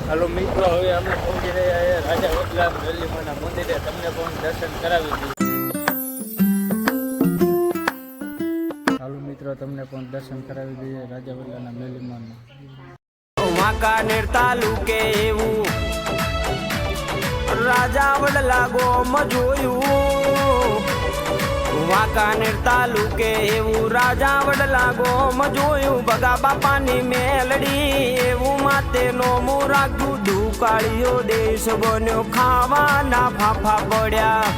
હાલો મિત્રો, હવે અમે પહોંચી રહ્યા રાજા વડલા વેલીમાના મંદિરે. તમને પણ દર્શન કરાવી દઈએ. હાલો મિત્રો, તમને પણ દર્શન કરાવી દઈએ રાજા વડલાના વેલીમાના. વાંકાનેર તાલુકે એવું રાજા વડલા ગોમ જોયું. વાંકાનેર તાલુકે એવું રાજા વડલા ગોમ જોયું. બગા બાપાની મેલડી એવું માતેનો મુરાગું દુકાળિયો દેશ બન્યો. ખાવાના ફાફા પડ્યા